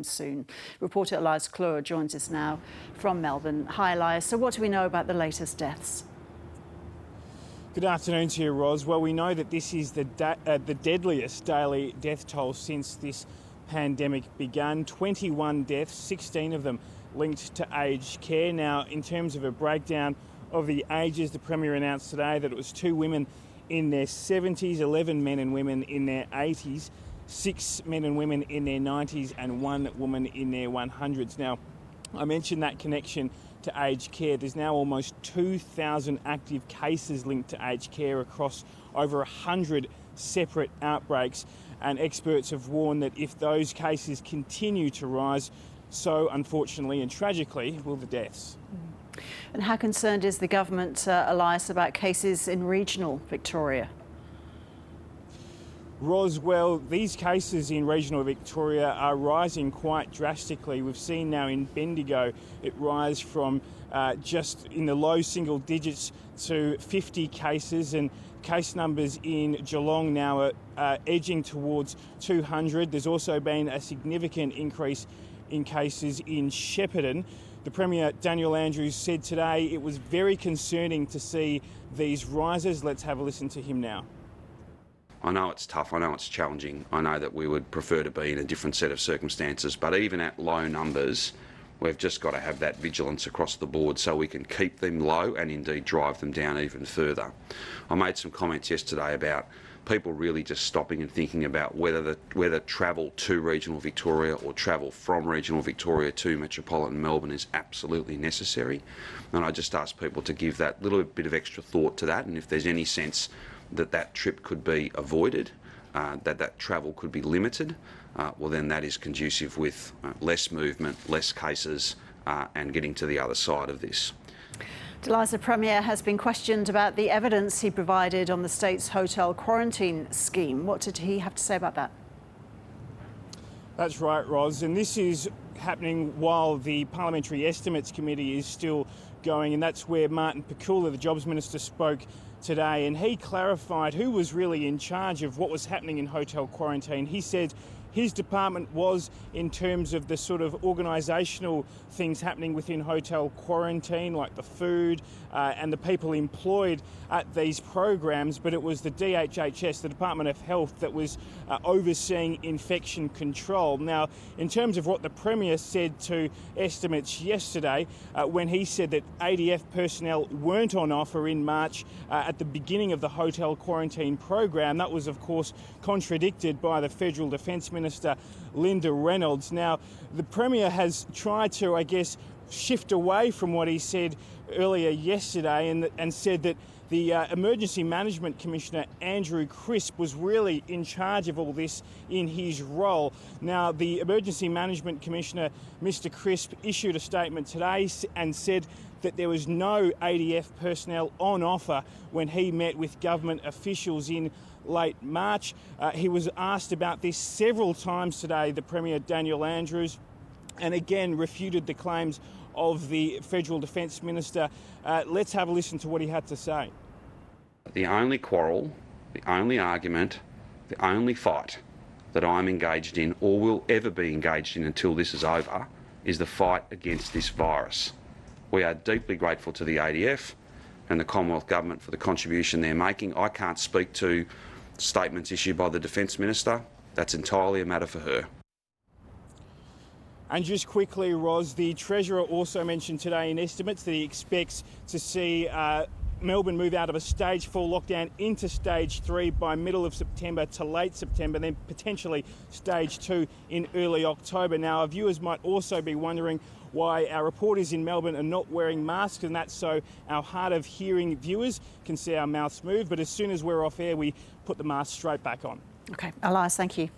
soon. Reporter Elias Clure joins us now from Melbourne. Hi Elias, so what do we know about the latest deaths? Good afternoon to you, Ros. Well, we know that this is the deadliest daily death toll since this pandemic began. 21 deaths, 16 of them linked to aged care. Now, in terms of a breakdown of the ages, the Premier announced today that it was 2 women in their 70s, 11 men and women in their 80s, 6 men and women in their 90s and 1 woman in their 100s. Now, I mentioned that connection to aged care. There's now almost 2,000 active cases linked to aged care across over 100 separate outbreaks, and experts have warned that if those cases continue to rise, so unfortunately and tragically will the deaths. And how concerned is the government, Elias, about cases in regional Victoria? Roswell, these cases in regional Victoria are rising quite drastically. We've seen now in Bendigo it rise from just in the low single digits to 50 cases, and case numbers in Geelong now are edging towards 200. There's also been a significant increase in cases in Shepparton. The Premier, Daniel Andrews, said today it was very concerning to see these rises. Let's have a listen to him now. I know it's tough, I know it's challenging, I know that we would prefer to be in a different set of circumstances, but even at low numbers, we've just got to have that vigilance across the board so we can keep them low and indeed drive them down even further. I made some comments yesterday about people really just stopping and thinking about whether travel to regional Victoria or travel from regional Victoria to metropolitan Melbourne is absolutely necessary. And I just ask people to give that little bit of extra thought to that, and if there's any sense that trip could be avoided, that travel could be limited, well then that is conducive with less movement, less cases, and getting to the other side of this. The Premier has been questioned about the evidence he provided on the state's hotel quarantine scheme. What did he have to say about that? That's right, Ros, and this is happening while the Parliamentary Estimates Committee is still going, and that's where Martin Pakula, the Jobs Minister, spoke today, and he clarified who was really in charge of what was happening in hotel quarantine. He said his department was in terms of the sort of organisational things happening within hotel quarantine, like the food and the people employed at these programs, but it was the DHHS, the Department of Health, that was overseeing infection control. Now, in terms of what the Premier said to Estimates yesterday, when he said that ADF personnel weren't on offer in March at the beginning of the hotel quarantine program, that was of course contradicted by the Federal Defence Minister Linda Reynolds. Now, the Premier has tried to, I guess, shift away from what he said earlier yesterday and said that the Emergency Management Commissioner, Andrew Crisp, was really in charge of all this in his role. Now, the Emergency Management Commissioner, Mr Crisp, issued a statement today and said that there was no ADF personnel on offer when he met with government officials in late March. He was asked about this several times today, the Premier, Daniel Andrews, and again refuted the claims of the Federal Defence Minister. Let's have a listen to what he had to say. The only quarrel, the only argument, the only fight that I'm engaged in or will ever be engaged in until this is over is the fight against this virus. We are deeply grateful to the ADF and the Commonwealth Government for the contribution they're making. I can't speak to statements issued by the Defence Minister. That's entirely a matter for her. And just quickly, Ros, the Treasurer also mentioned today in estimates that he expects to see Melbourne move out of a stage 4 lockdown into stage 3 by middle of September to late September, then potentially stage 2 in early October. Now, our viewers might also be wondering why our reporters in Melbourne are not wearing masks, and that's so our hard of hearing viewers can see our mouths move. But as soon as we're off air, we put the mask straight back on. OK, Elias, thank you.